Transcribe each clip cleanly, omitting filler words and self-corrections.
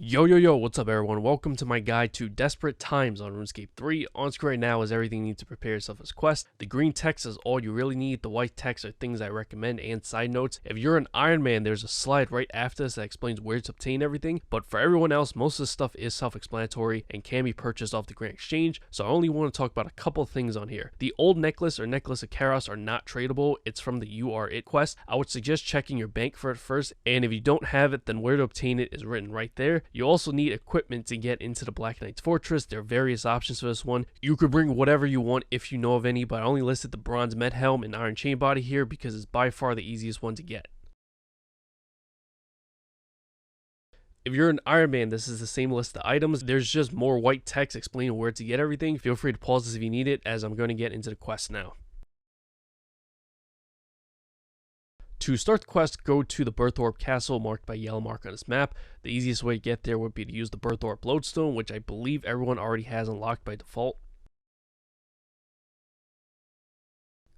Yo, what's up everyone? Welcome to my guide to Desperate Times on RuneScape 3. On screen right now is everything you need to prepare yourself as quest. The green text is all you really need. The white text are things I recommend and side notes. If you're an Ironman, there's a slide right after this that explains where to obtain everything. But for everyone else, most of the stuff is self-explanatory and can be purchased off the Grand Exchange. So I only want to talk about a couple things on here. The old necklace or necklace of Charos are not tradable. It's from the You Are It quest. I would suggest checking your bank for it first. And if you don't have it, then where to obtain it is written right there. You also need equipment to get into the Black Knight's Fortress. There are various options for this one. You could bring whatever you want if you know of any, but I only listed the Bronze Med Helm and Iron Chain Body here because it's by far the easiest one to get. If you're an Ironman, this is the same list of items. There's just more white text explaining where to get everything. Feel free to pause this if you need it, as I'm going to get into the quest now. To start the quest, go to the Birth Orb Castle marked by yellow mark on this map. The easiest way to get there would be to use the Birth Orb Lodestone, which I believe everyone already has unlocked by default.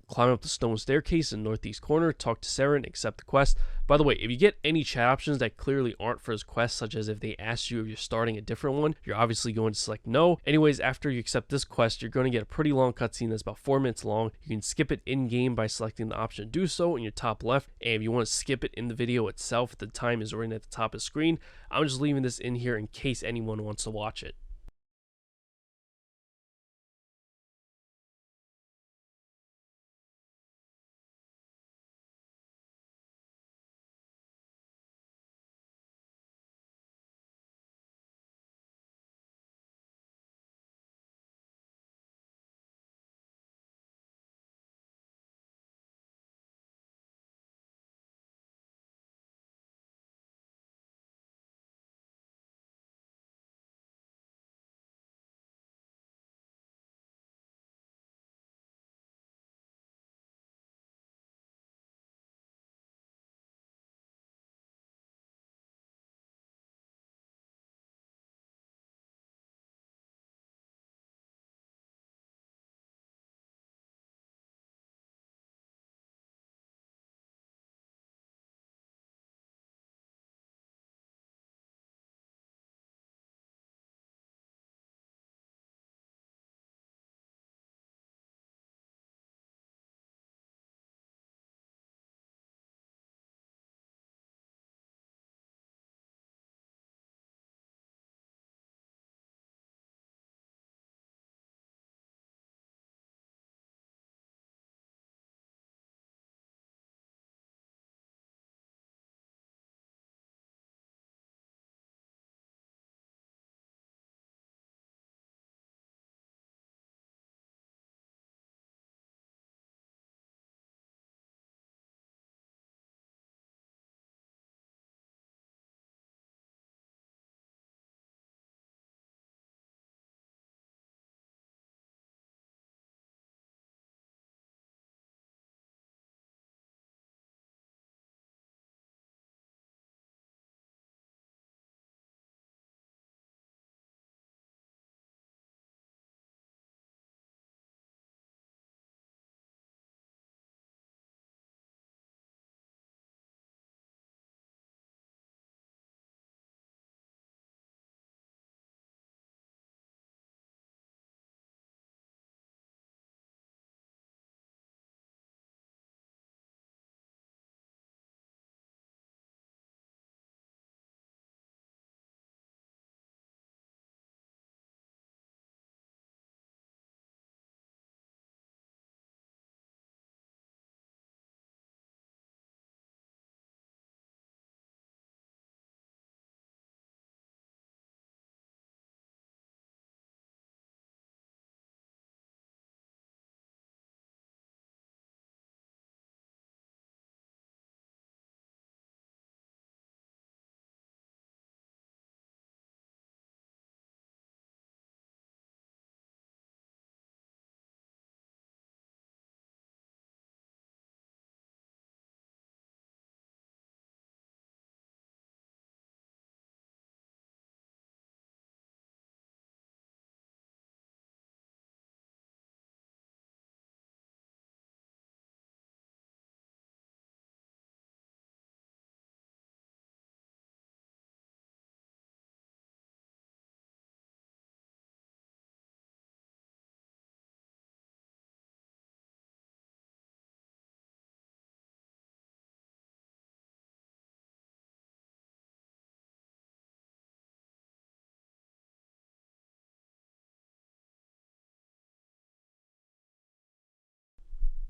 Climb up the stone staircase in the northeast corner, talk to Saren, accept the quest. By the way, if you get any chat options that clearly aren't for his quest, such as if they ask you if you're starting a different one, you're obviously going to select no. Anyways, after you accept this quest, you're going to get a pretty long cutscene that's about 4 minutes long. You can skip it in-game by selecting the option to do so in your top left, and if you want to skip it in the video itself, the time is written at the top of the screen. I'm just leaving this in here in case anyone wants to watch it.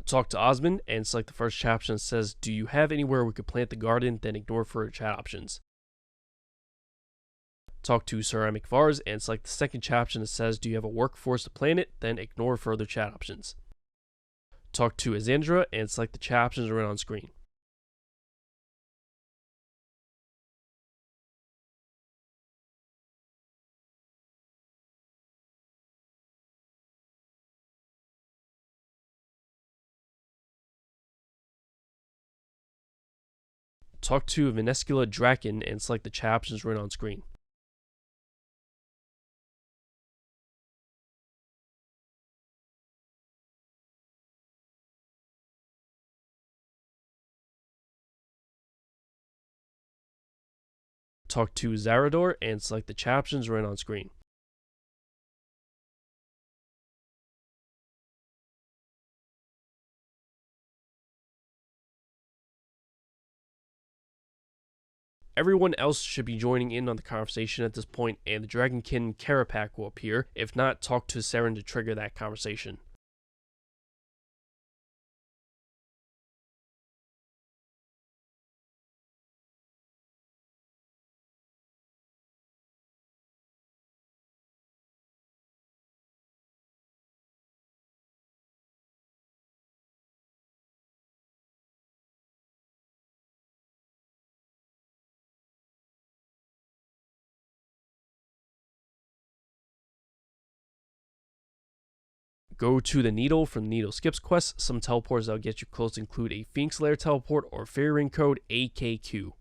Talk to Osmond and select the first chat option that says, do you have anywhere we could plant the garden? Then ignore further chat options. Talk to Ceramic Vars and select the second chat option that says, do you have a workforce to plant it? Then ignore further chat options. Talk to Azandra and select the chat options right on screen. Talk to Venescula Draken and select the chat options right on screen. Talk to Zarador and select the chat options right on screen. Everyone else should be joining in on the conversation at this point, and the Dragonkin Carapac will appear. If not, talk to Saren to trigger that conversation. Go to the Needle from the Needle Skips quest. Some teleports that will get you close include a Phoenix Lair teleport or Fairy Ring code AKQ.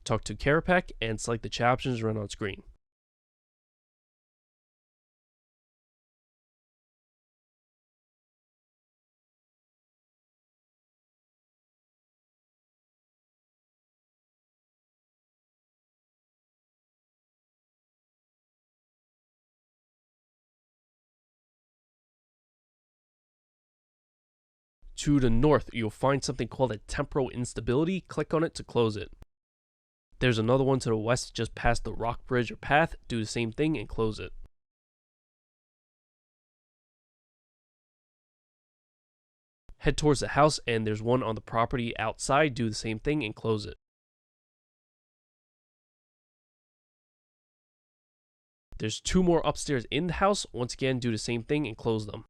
Talk to Carapac and select the chat options run on screen. To the north, you'll find something called a Temporal Instability. Click on it to close it. There's another one to the west just past the rock bridge or path. Do the same thing and close it. Head towards the house and there's one on the property outside. Do the same thing and close it. There's two more upstairs in the house. Once again, do the same thing and close them.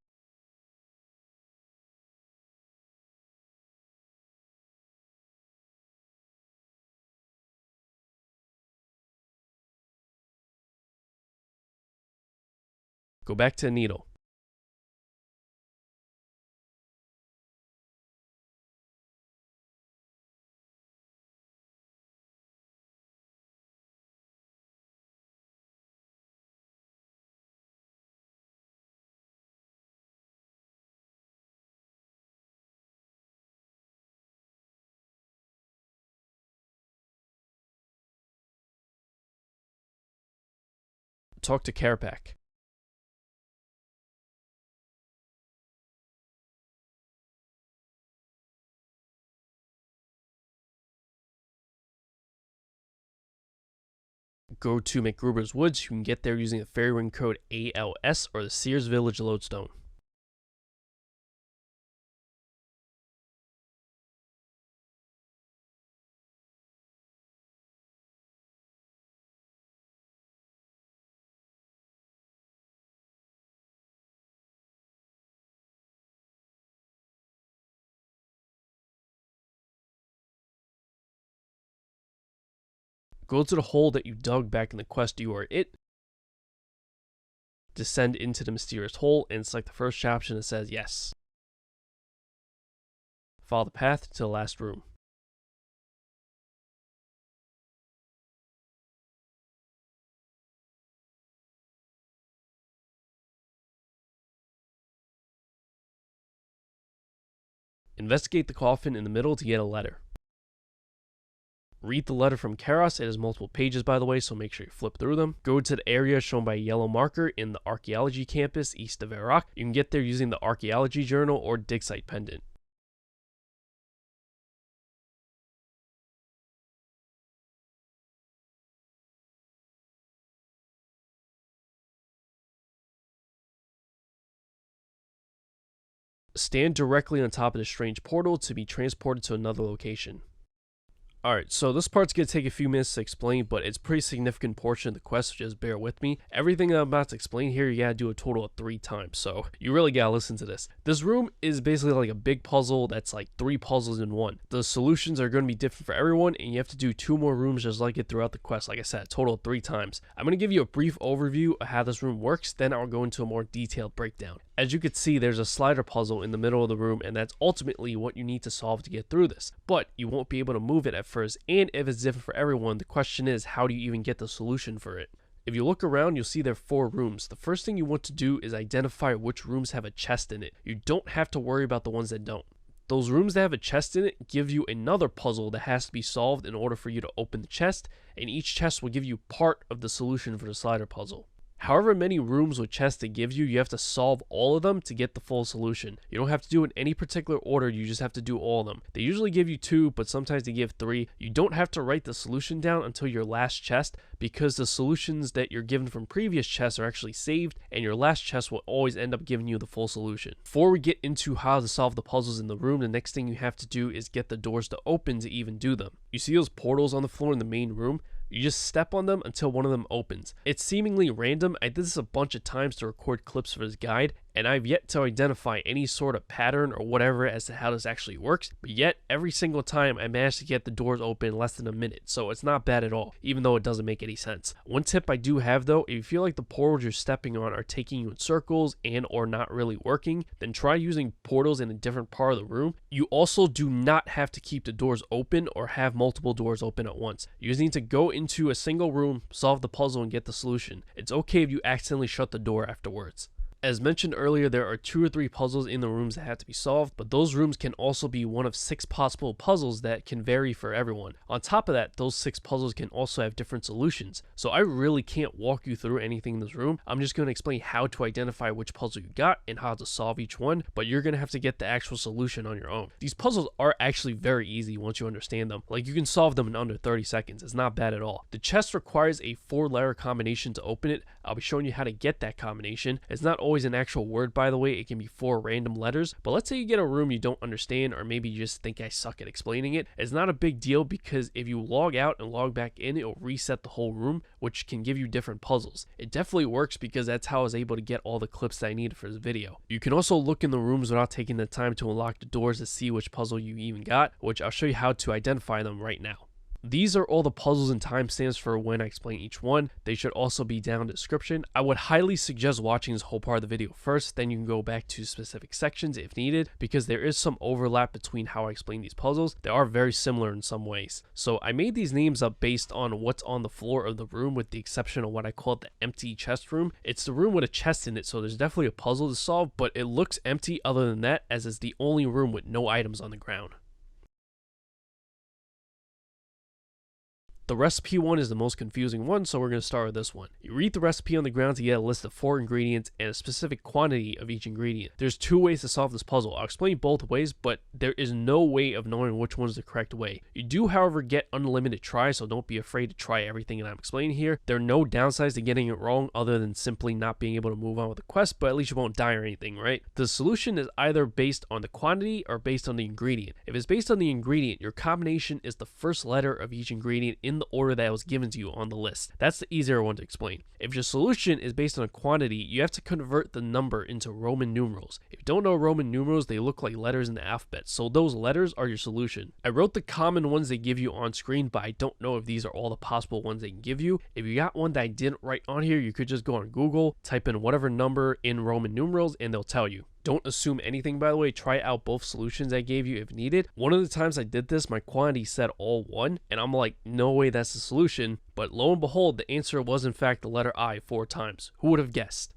Go back to the Needle. Talk to Carapac. Go to McGrubor's Woods. You can get there using the Fairy Ring code ALS or the Sears Village Lodestone. Go to the hole that you dug back in the quest You Are It. Descend into the mysterious hole and select the first option that says yes. Follow the path to the last room. Investigate the coffin in the middle to get a letter. Read the letter from Charos. It has multiple pages, by the way, so make sure you flip through them. Go to the area shown by a yellow marker in the archaeology campus east of Iraq. You can get there using the archaeology journal or dig site pendant. Stand directly on top of the strange portal to be transported to another location. Alright, so this part's going to take a few minutes to explain, but it's a pretty significant portion of the quest, so just bear with me. Everything that I'm about to explain here, you gotta do a total of 3 times, so you really gotta listen to this. This room is basically like a big puzzle that's like 3 puzzles in one. The solutions are going to be different for everyone, and you have to do 2 more rooms just like it throughout the quest, like I said, a total of 3 times. I'm going to give you a brief overview of how this room works, then I'll go into a more detailed breakdown. As you can see, there's a slider puzzle in the middle of the room, and that's ultimately what you need to solve to get through this. But you won't be able to move it at first, and if it's different for everyone, the question is, how do you even get the solution for it? If you look around, you'll see there are 4 rooms. The first thing you want to do is identify which rooms have a chest in it. You don't have to worry about the ones that don't. Those rooms that have a chest in it give you another puzzle that has to be solved in order for you to open the chest, and each chest will give you part of the solution for the slider puzzle. However many rooms with chests it gives you, you have to solve all of them to get the full solution. You don't have to do it in any particular order, you just have to do all of them. They usually give you 2, but sometimes they give 3. You don't have to write the solution down until your last chest, because the solutions that you're given from previous chests are actually saved, and your last chest will always end up giving you the full solution. Before we get into how to solve the puzzles in the room, the next thing you have to do is get the doors to open to even do them. You see those portals on the floor in the main room? You just step on them until one of them opens. It's seemingly random. I did this a bunch of times to record clips for this guide, and I've yet to identify any sort of pattern or whatever as to how this actually works, but yet every single time I managed to get the doors open in less than a minute, so it's not bad at all, even though it doesn't make any sense. One tip I do have though, if you feel like the portals you're stepping on are taking you in circles and or not really working, then try using portals in a different part of the room. You also do not have to keep the doors open or have multiple doors open at once. You just need to go into a single room, solve the puzzle, and get the solution. It's okay if you accidentally shut the door afterwards. As mentioned earlier, there are 2 or 3 puzzles in the rooms that have to be solved, but those rooms can also be one of 6 possible puzzles that can vary for everyone. On top of that, those 6 puzzles can also have different solutions. So I really can't walk you through anything in this room. I'm just going to explain how to identify which puzzle you got and how to solve each one, but you're going to have to get the actual solution on your own. These puzzles are actually very easy once you understand them. Like, you can solve them in under 30 seconds. It's not bad at all. The chest requires a 4-letter combination to open it. I'll be showing you how to get that combination. It's not always an actual word, by the way. It can be 4 random letters, but let's say you get a room you don't understand, or maybe you just think I suck at explaining it. It's not a big deal, because if you log out and log back in, it'll reset the whole room, which can give you different puzzles. It definitely works, because that's how I was able to get all the clips that I needed for this video. You can also look in the rooms without taking the time to unlock the doors to see which puzzle you even got, which I'll show you how to identify them right now. These are all the puzzles and timestamps for when I explain each one. They should also be down in the description. I would highly suggest watching this whole part of the video first, then you can go back to specific sections if needed, because there is some overlap between how I explain these puzzles. They are very similar in some ways. So I made these names up based on what's on the floor of the room, with the exception of what I call the empty chest room. It's the room with a chest in it, so there's definitely a puzzle to solve, but it looks empty other than that, as it's the only room with no items on the ground. The recipe one is the most confusing one, so we're going to start with this one. You read the recipe on the ground to get a list of 4 ingredients and a specific quantity of each ingredient. There's 2 ways to solve this puzzle. I'll explain both ways, but there is no way of knowing which one is the correct way. You do, however, get unlimited tries, so don't be afraid to try everything that I'm explaining here. There are no downsides to getting it wrong other than simply not being able to move on with the quest, but at least you won't die or anything, right? The solution is either based on the quantity or based on the ingredient. If it's based on the ingredient, your combination is the first letter of each ingredient in in the order that was given to you on the list. That's the easier one to explain. If your solution is based on a quantity, you have to convert the number into Roman numerals. If you don't know Roman numerals, they look like letters in the alphabet, so those letters are your solution. I wrote the common ones they give you on screen, but I don't know if these are all the possible ones they can give you. If you got one that I didn't write on here, you could just go on Google, type in whatever number in Roman numerals, and they'll tell you. Don't assume anything, by the way. Try out both solutions I gave you if needed. One of the times I did this, my quantity said all 1, and I'm like, no way that's the solution. But lo and behold, the answer was in fact the letter I 4 times. Who would have guessed?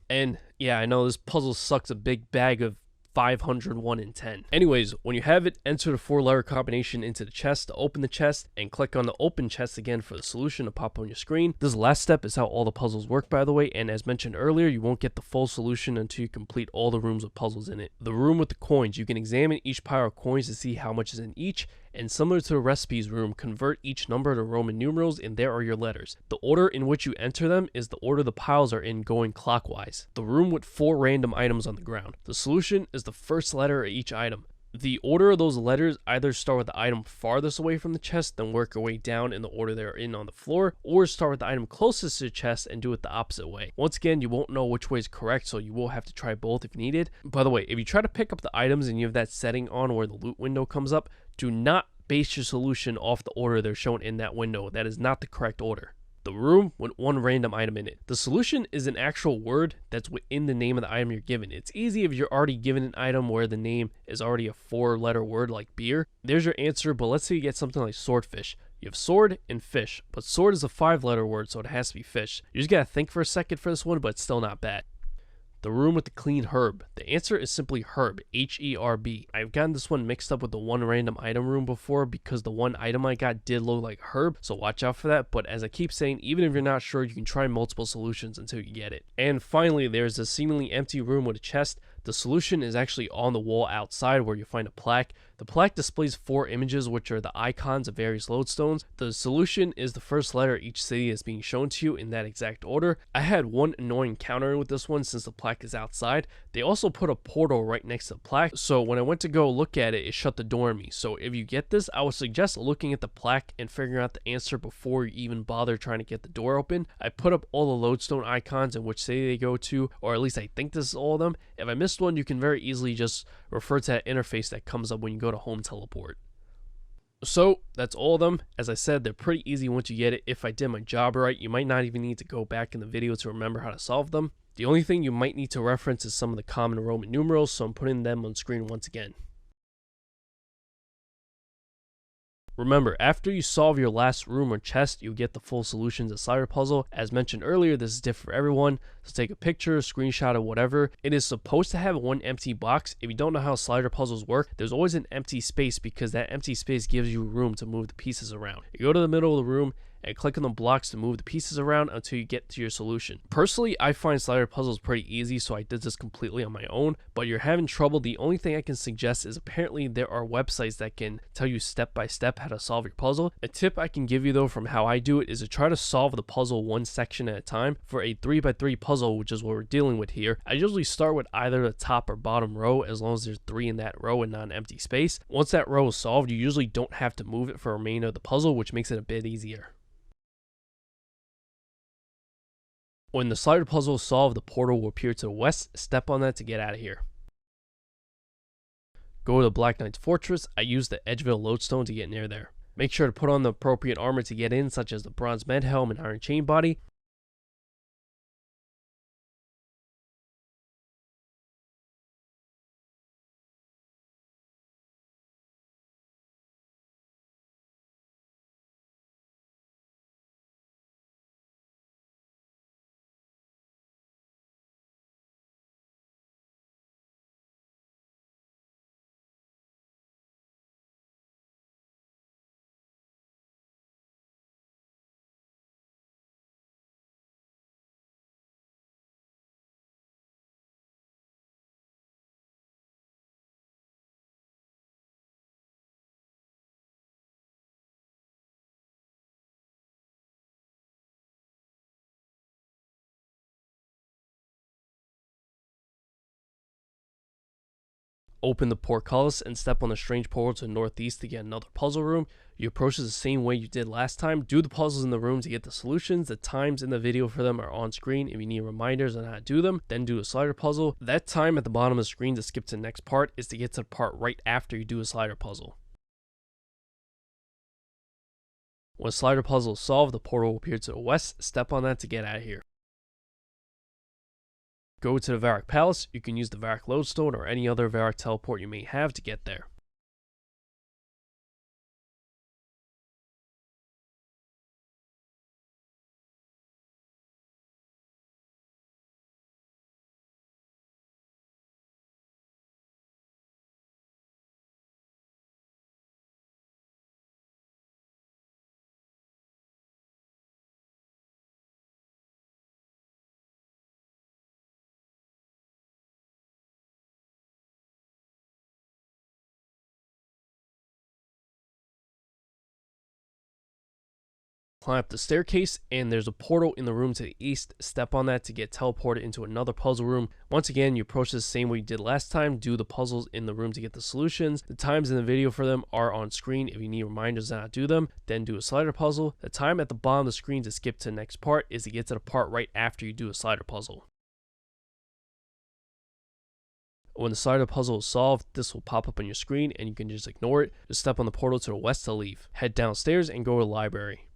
And yeah, I know this puzzle sucks a big bag of 501 in 10. Anyways, when you have it, enter the 4-letter combination into the chest to open the chest, and click on the open chest again for the solution to pop on your screen. This last step is how all the puzzles work, by the way, and as mentioned earlier, you won't get the full solution until you complete all the rooms with puzzles in it. The room with the coins, you can examine each pile of coins to see how much is in each, and similar to the recipes room, convert each number to Roman numerals, and there are your letters. The order in which you enter them is the order the piles are in going clockwise. The room with 4 random items on the ground. The solution is the first letter of each item. The order of those letters either start with the item farthest away from the chest, then work your way down in the order they're in on the floor, or start with the item closest to the chest and do it the opposite way. Once again, you won't know which way is correct, so you will have to try both if needed. By the way, if you try to pick up the items and you have that setting on where the loot window comes up, do not base your solution off the order they're shown in that window. That is not the correct order. The room with 1 random item in it. The solution is an actual word that's within the name of the item you're given. It's easy if you're already given an item where the name is already a 4-letter word like beer. There's your answer, but let's say you get something like swordfish. You have sword and fish, but sword is a 5-letter word, so it has to be fish. You just gotta think for a second for this one, but it's still not bad. The room with the clean herb. The answer is simply herb, H-E-R-B. I've gotten this one mixed up with the 1 random item room before because the 1 item I got did look like herb, so watch out for that. But as I keep saying, even if you're not sure, you can try multiple solutions until you get it. And finally, there's a seemingly empty room with a chest. The solution is actually on the wall outside where you find a plaque. The plaque displays 4 images, which are the icons of various lodestones. The solution is the first letter of each city that's being shown to you in that exact order. I had one annoying encounter with this one since the plaque is outside. They also put a portal right next to the plaque, so when I went to go look at it, it shut the door on me. So if you get this, I would suggest looking at the plaque and figuring out the answer before you even bother trying to get the door open. I put up all the lodestone icons and which city they go to, or at least I think this is all of them. If I missed one, you can very easily just refer to that interface that comes up when you go to home teleport. So that's all of them. As I said, they're pretty easy once you get it. If I did my job right, you might not even need to go back in the video to remember how to solve them. The only thing you might need to reference is some of the common Roman numerals, so I'm putting them on screen once again. Remember, after you solve your last room or chest, you'll get the full solution to the slider puzzle. As mentioned earlier, this is different for everyone, so take a picture, screenshot, or whatever. It is supposed to have 1 empty box. If you don't know how slider puzzles work, there's always an empty space because that empty space gives you room to move the pieces around. You go to the middle of the room and click on the blocks to move the pieces around until you get to your solution. Personally, I find slider puzzles pretty easy, so I did this completely on my own, but you're having trouble, the only thing I can suggest is apparently there are websites that can tell you step by step how to solve your puzzle. A tip I can give you though from how I do it is to try to solve the puzzle 1 section at a time. For a 3x3 puzzle, which is what we're dealing with here, I usually start with either the top or bottom row as long as there's 3 in that row and not an empty space. Once that row is solved, you usually don't have to move it for the remainder of the puzzle, which makes it a bit easier. When the slider puzzle is solved, the portal will appear to the west. Step on that to get out of here. Go to the Black Knight's Fortress. I use the Edgeville Lodestone to get near there. Make sure to put on the appropriate armor to get in, such as the Bronze Med Helm and Iron Chain Body. Open the portcullis and step on the strange portal to the northeast to get another puzzle room. You approach it the same way you did last time. Do the puzzles in the room to get the solutions. The times in the video for them are on screen. If you need reminders on how to do them, then do a slider puzzle. That time at the bottom of the screen to skip to the next part is to get to the part right after you do a slider puzzle. When a slider puzzle is solved, the portal will appear to the west. Step on that to get out of here. Go to the Varrock Palace. You can use the Varrock Lodestone or any other Varrock teleport you may have to get there. Climb up the staircase, and there's a portal in the room to the east. Step on that to get teleported into another puzzle room. Once again, you approach this the same way you did last time. Do the puzzles in the room to get the solutions. The times in the video for them are on screen. If you need reminders on how to do them, then do a slider puzzle. The time at the bottom of the screen to skip to the next part is to get to the part right after you do a slider puzzle. When the slider puzzle is solved, this will pop up on your screen and you can just ignore it. Just step on the portal to the west to leave. Head downstairs and go to the library.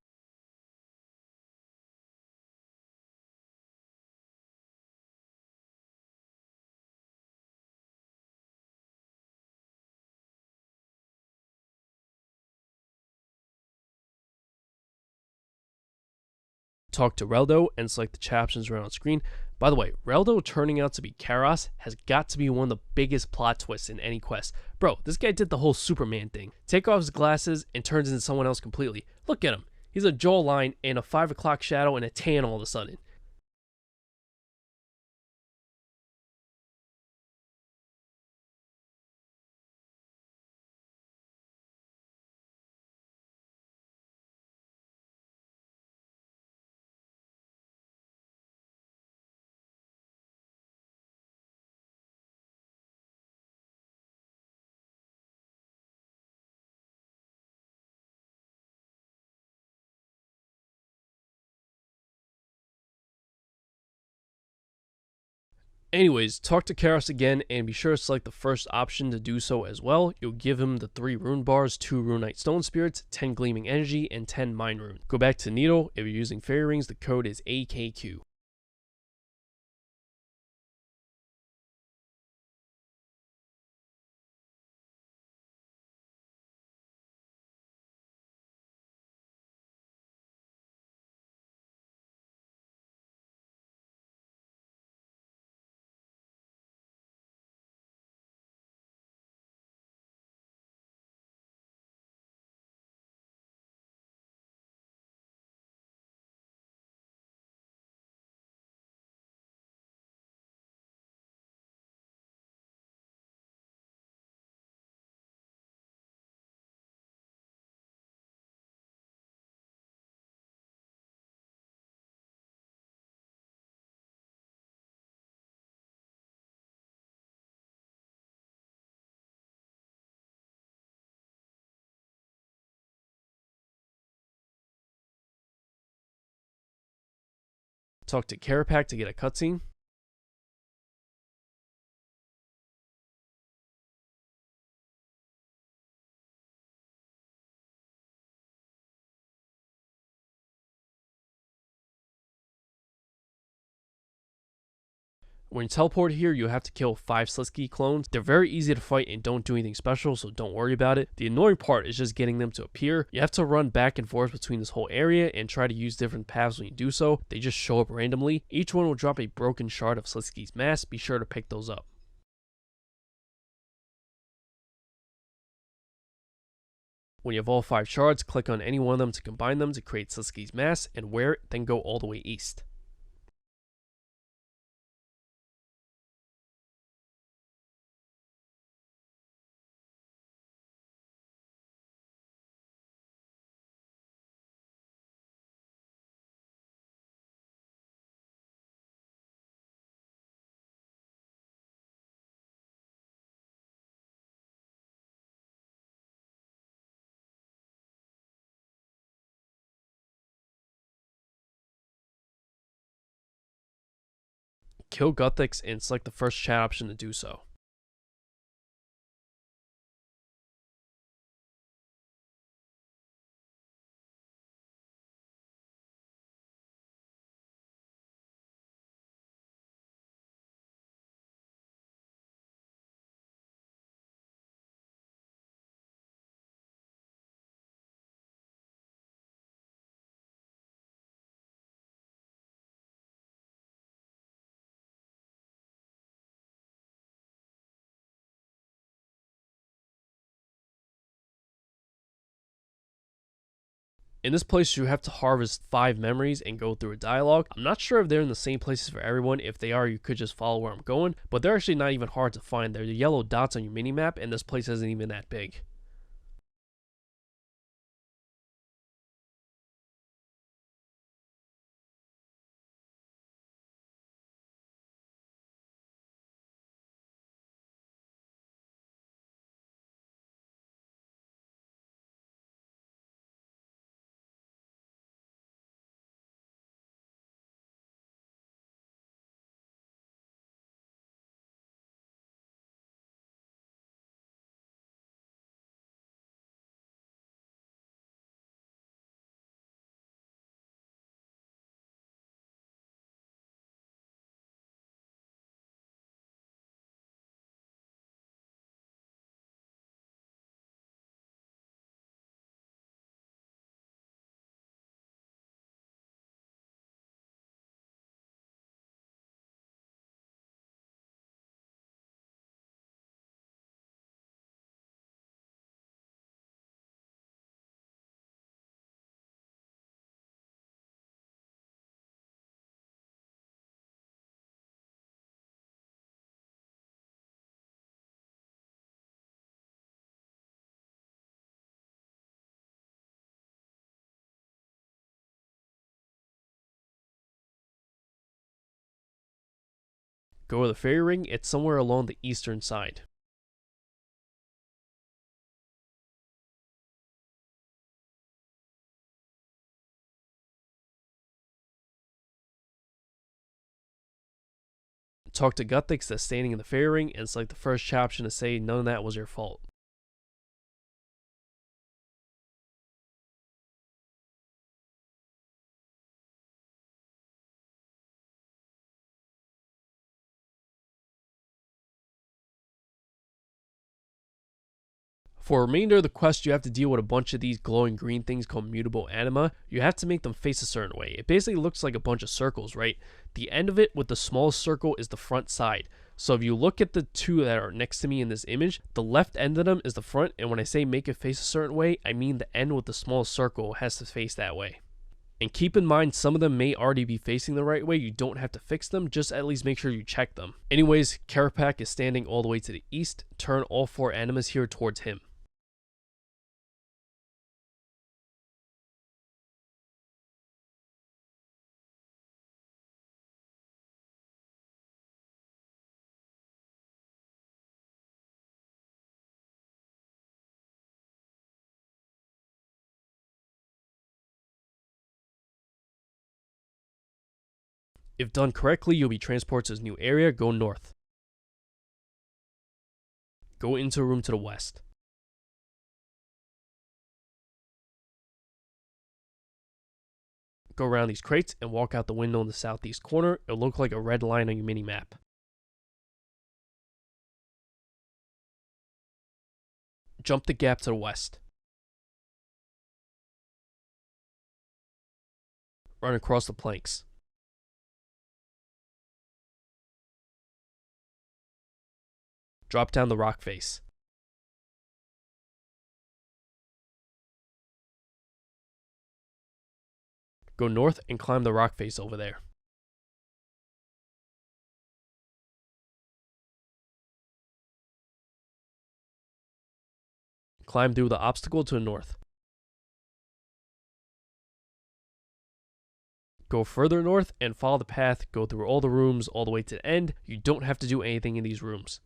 Talk to Reldo and select the chat options right on screen. By the way, Reldo turning out to be Charos has got to be one of the biggest plot twists in any quest. Bro, this guy did the whole Superman thing. Take off his glasses and turns into someone else completely. Look at him. He's a jawline and a 5 o'clock shadow and a tan all of a sudden. Anyways, talk to Charos again and be sure to select the first option to do so as well. You'll give him the 3 rune bars, 2 runite stone spirits, 10 gleaming energy, and 10 mind rune. Go back to Needle. If you're using fairy rings, the code is AKQ. Talk to Carapac to get a cutscene. When you teleport here, you have to kill 5 Sliske clones. They're very easy to fight and don't do anything special, so don't worry about it. The annoying part is just getting them to appear. You have to run back and forth between this whole area and try to use different paths when you do so. They just show up randomly. Each one will drop a broken shard of Sliske's mask. Be sure to pick those up. When you have all 5 shards, click on any one of them to combine them to create Sliske's mask and wear it, then go all the way east. Kill Guthix and select the first chat option to do so. In this place, you have to harvest 5 memories and go through a dialogue. I'm not sure if they're in the same places for everyone. If they are, you could just follow where I'm going, but they're actually not even hard to find. They're the yellow dots on your minimap, and this place isn't even that big. Go to the fairy ring, it's somewhere along the eastern side. Talk to Guthix that's standing in the fairy ring and select the first chat option to say none of that was your fault. For the remainder of the quest, you have to deal with a bunch of these glowing green things called Mutable Anima. You have to make them face a certain way. It basically looks like a bunch of circles, right? The end of it with the smallest circle is the front side. So if you look at the two that are next to me in this image, the left end of them is the front, and when I say make it face a certain way, I mean the end with the smallest circle has to face that way. And keep in mind, some of them may already be facing the right way. You don't have to fix them, just at least make sure you check them. Anyways, Karapak is standing all the way to the east. Turn all 4 Animas here towards him. If done correctly, you'll be transported to this new area. Go north. Go into a room to the west. Go around these crates and walk out the window in the southeast corner. It'll look like a red line on your mini-map. Jump the gap to the west. Run across the planks. Drop down the rock face. Go north and climb the rock face over there. Climb through the obstacle to the north. Go further north and follow the path. Go through all the rooms all the way to the end. You don't have to do anything in these rooms.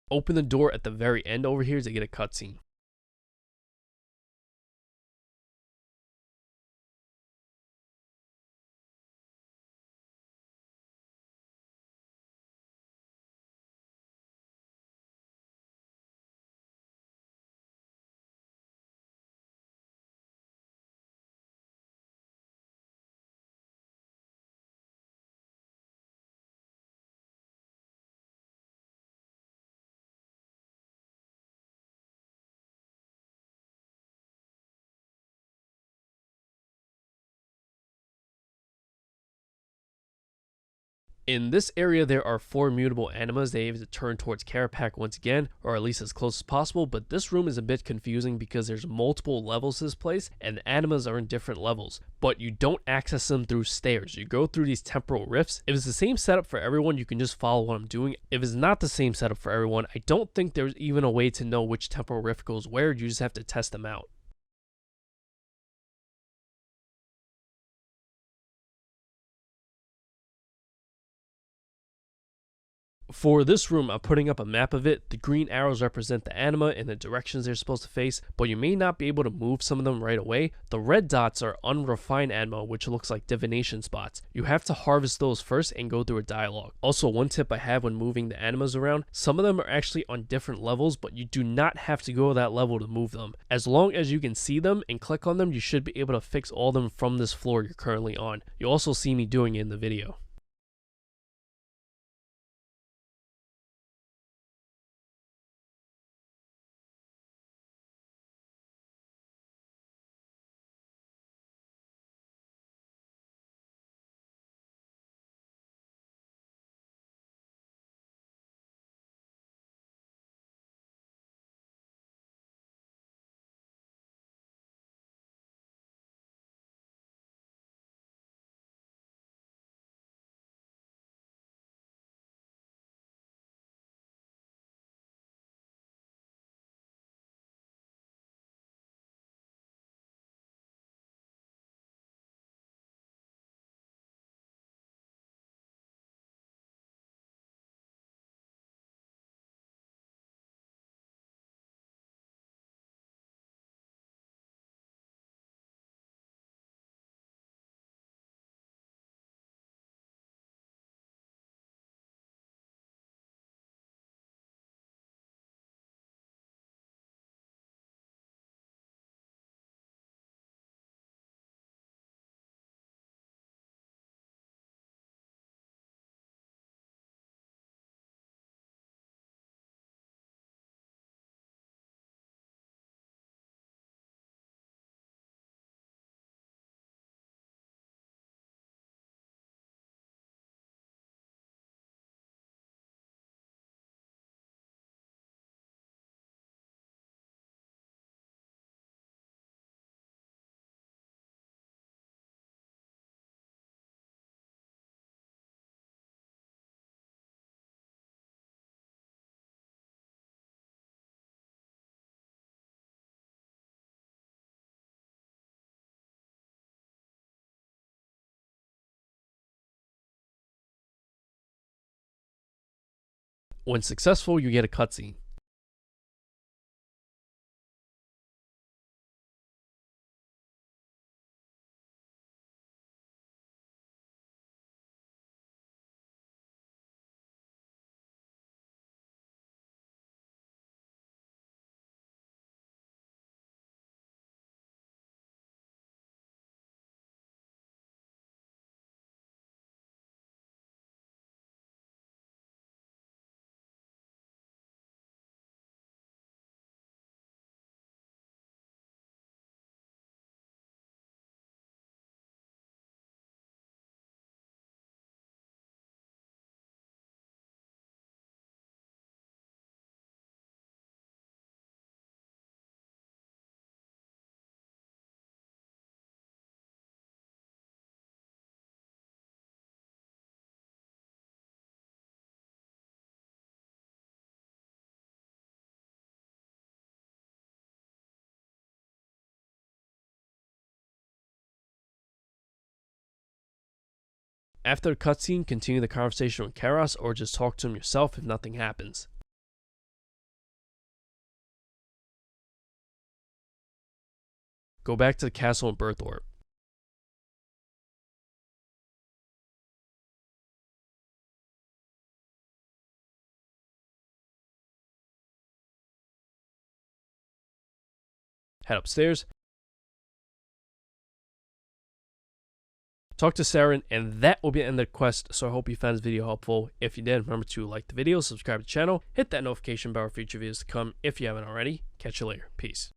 Open the door at the very end over here to get a cutscene. In this area, there are 4 mutable animas that you have to turn towards Karapak once again, or at least as close as possible, but this room is a bit confusing because there's multiple levels to this place, and the animas are in different levels, but you don't access them through stairs. You go through these temporal rifts. If it's the same setup for everyone, you can just follow what I'm doing. If it's not the same setup for everyone, I don't think there's even a way to know which temporal rift goes where. You just have to test them out. For this room, I'm putting up a map of it. The green arrows represent the anima and the directions they're supposed to face, but you may not be able to move some of them right away. The red dots are unrefined anima, which looks like divination spots. You have to harvest those first and go through a dialogue. Also, one tip I have when moving the animas around, some of them are actually on different levels, but you do not have to go to that level to move them. As long as you can see them and click on them, you should be able to fix all of them from this floor you're currently on. You'll also see me doing it in the video. When successful, you get a cutscene. After the cutscene, continue the conversation with Charos or just talk to him yourself if nothing happens. go back to the castle in Birth Orb. Head upstairs, talk to Saren, and that will be the end of the quest. So I hope you found this video helpful. If you did, remember to like the video, subscribe to the channel, hit that notification bell for future videos to come if you haven't already. Catch you later. Peace.